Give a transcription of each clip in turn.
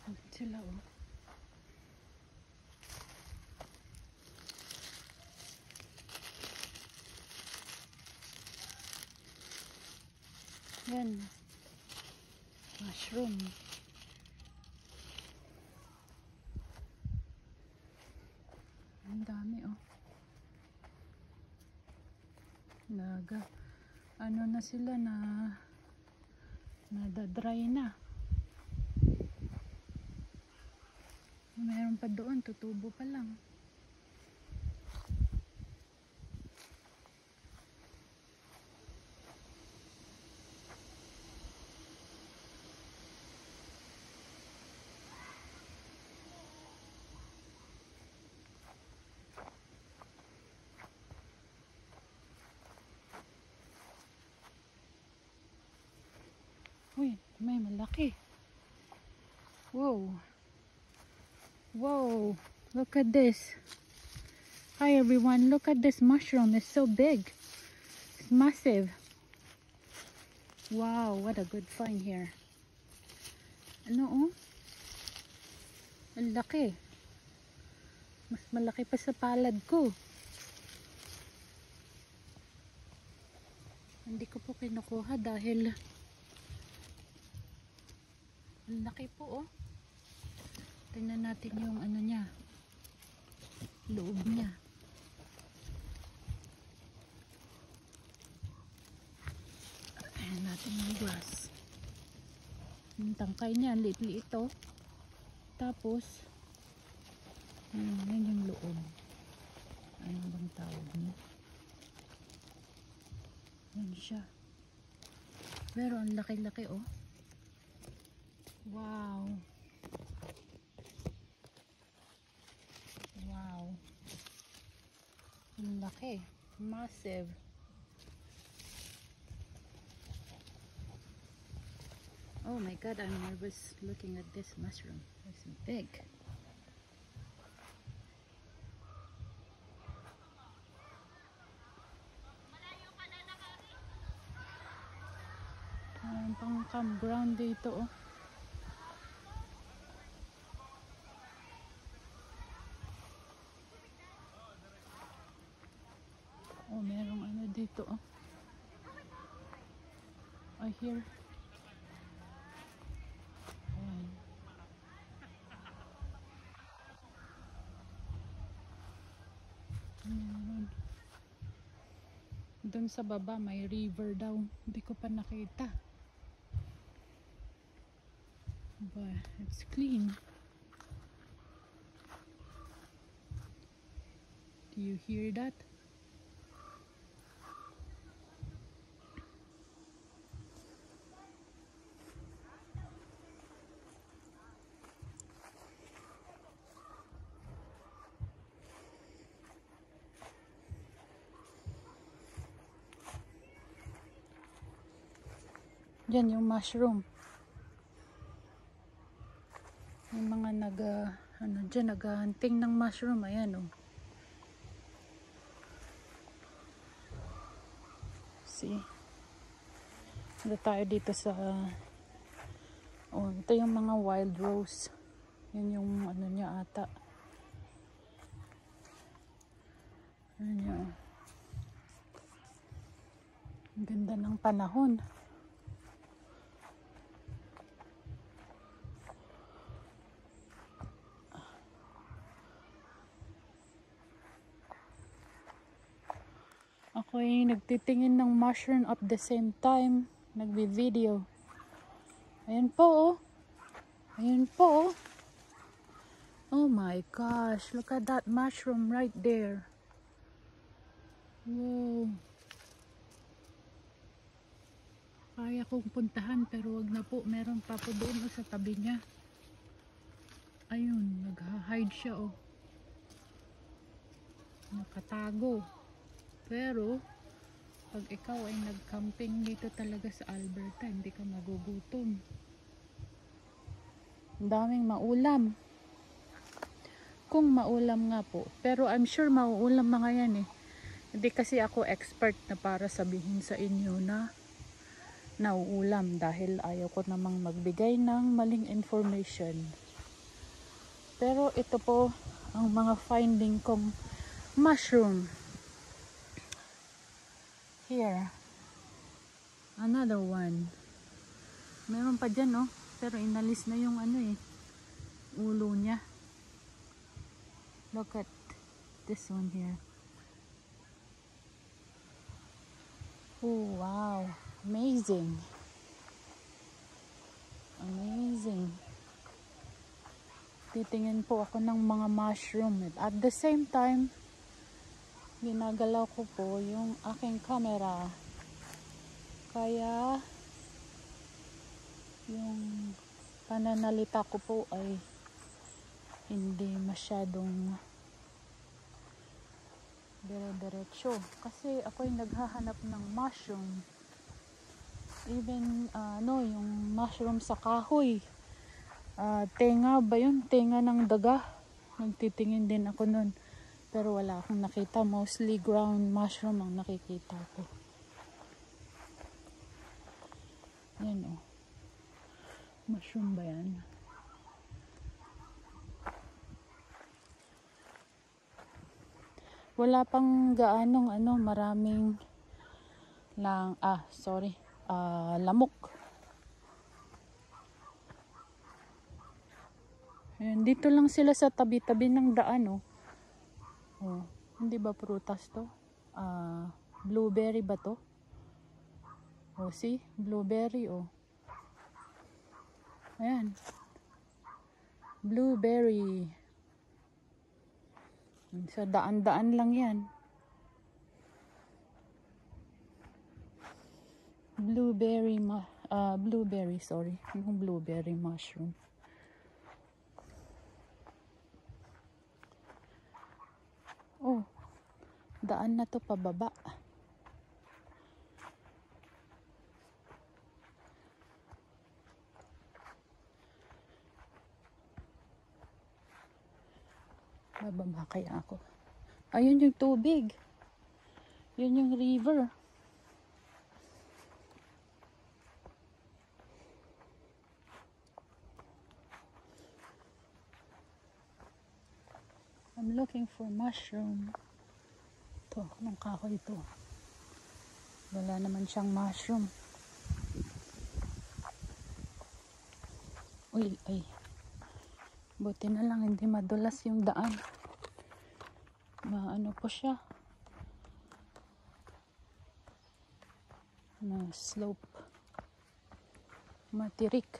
Ayan sila oh. Yan. Mushroom. Ang dami oh. Ano na sila na nadadry na. Mayroon pa doon, tutubo pa lang. Uy, may malaki. Wow. Whoa, look at this. Hi everyone, look at this mushroom. It's so big. It's massive. Wow, what a good find here. Ano oh? Ang laki. Mas malaki pa sa palad ko. Hindi ko po kinukuha dahil ang laki po oh. Tingnan natin yung ano niya. Loob niya. Ayan natin yung glass. Yung tangkay niya, liit-liit ito. Tapos, yan yung loob. Ano bang tawag niya? Yan siya. Pero ang laki-laki oh. Wow. Wow. Ang laki. Massive. Oh my god, I'm nervous looking at this mushroom. It's big. Pang campground dito oh. Oh, merong ano dito oh. I hear. Ayan. Meron. Doon sa baba may river daw. Hindi ko pa nakita. But it's clean. Do you hear that? Yan yung mushroom. Yung mga nag-hunting ng mushroom. Ayan oh. See? Ito tayo dito sa oh, ito yung mga wild rose. Yan yung ano niya ata. Ayan yun. Ang ganda ng panahon. Ako ay nagtitingin ng mushroom at the same time nagbi-video. Ayan po oh. Ayan po oh. Oh my gosh, look at that mushroom right there. Wow. Kaya kong puntahan pero wag na po. Meron pa po doon sa tabi niya. Ayun, nag-hide siya oh. Nakatago. Pero pag ikaw ay nag-camping dito talaga sa Alberta, hindi ka magugutom. Ang daming maulam. Kung maulam nga po. Pero I'm sure mauulam mga yan eh. Hindi kasi ako expert na para sabihin sa inyo na nauulam dahil ayaw ko namang magbigay ng maling information. Pero ito po ang mga finding kong mushroom. Here. Another one. Meron pa dyan, oh. Pero inalis na yung ano eh. Ulo niya. Look at this one here. Oh, wow. Amazing. Amazing. Titingin po ako ng mga mushroom. At the same time, ginagalaw ko po yung aking camera. Kaya, yung pananalita ko po ay hindi masyadong dire-diretso. Kasi ako'y naghahanap ng mushroom. Even, yung mushroom sa kahoy. Tenga ba yun? Tenga ng daga. Nagtitingin din ako nun. Pero wala akong nakita. Mostly ground mushroom ang nakikita ko. Yan o. Mushroom ba yan? Wala pang gaanong maraming lang, lamok. Ayan, dito lang sila sa tabi-tabi ng daan, oh. Oh, hindi ba prutas to? Blueberry ba to? Oh, see? Blueberry, oh. Ayan. Blueberry. Sa daan-daan lang yan. Blueberry, sorry. Yung blueberry mushroom. Oh, daan na to pababa. Bababa kaya ako. Ayun yung tubig. Yun yung river. I'm looking for mushroom. Ito, anong kahoy ito? Wala naman siyang mushroom. Uy, ay. Buti na lang hindi madulas yung daan. Maano po siya. Na slope. Matirik.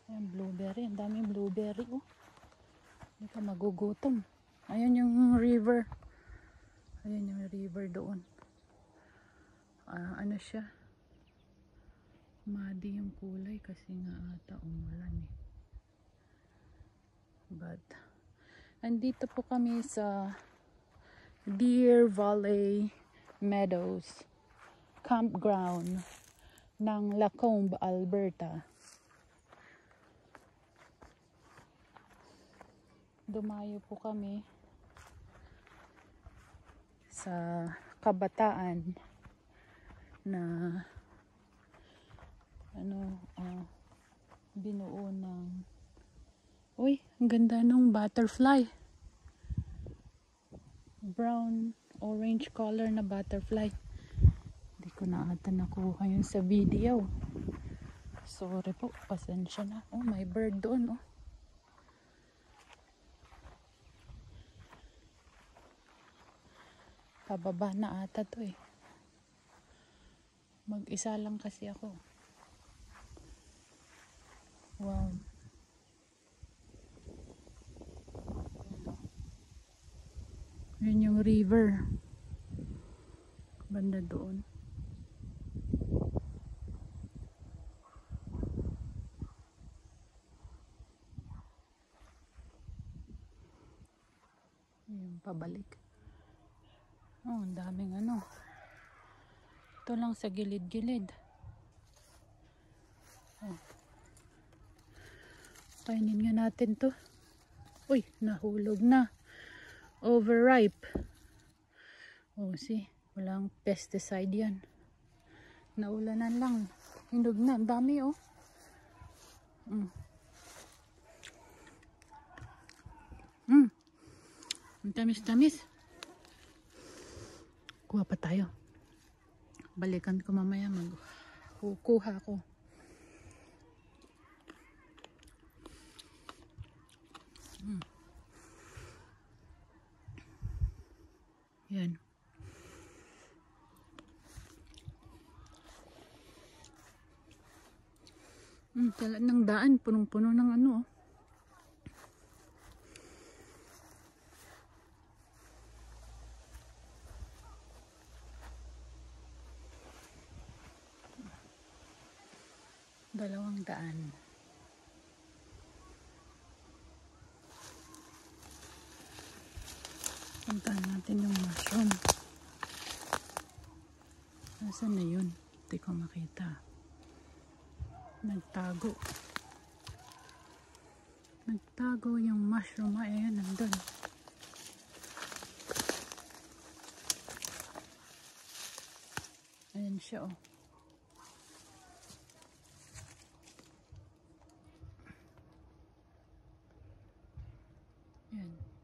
Ayan, blueberry. Ang daming blueberry, oh. Hindi ka magugutom. Ayan yung river. Ayan yung river doon. Ano siya? Muddy yung kulay kasi nga ata umulan eh. But, andito po kami sa Deer Valley Meadows Campground ng Lacombe, Alberta. Dumayo po kami sa kabataan na binuo ng uy, ang ganda nung butterfly. Brown, orange color na butterfly. Hindi ko na ata nakuha yun sa video. Sorry po, pasensya na. Oh, may bird doon, oh. Pababa na ata to eh. Mag-isa lang kasi ako. Wow. Yun yung river. Banda doon. Yung pabalik. Oh, ang daming ano. Ito lang sa gilid-gilid. Oh. Kainin nga natin to. Uy, nahulog na. Overripe. Oh, see? Walang pesticide yan. Naulanan lang. Hinog na. Ang dami, oh. Ang tamis-tamis. Kuha pa tayo. Balikan ko mamaya, kukuha ko. Yan. Tala ng daan, punong-puno ng ano. Dalawang daan. Puntahan natin yung mushroom. Nasaan na yun? Hindi ko makita. Nagtago. Nagtago yung mushroom. Ayan, nandun. Ayan siya, oh. Ayan.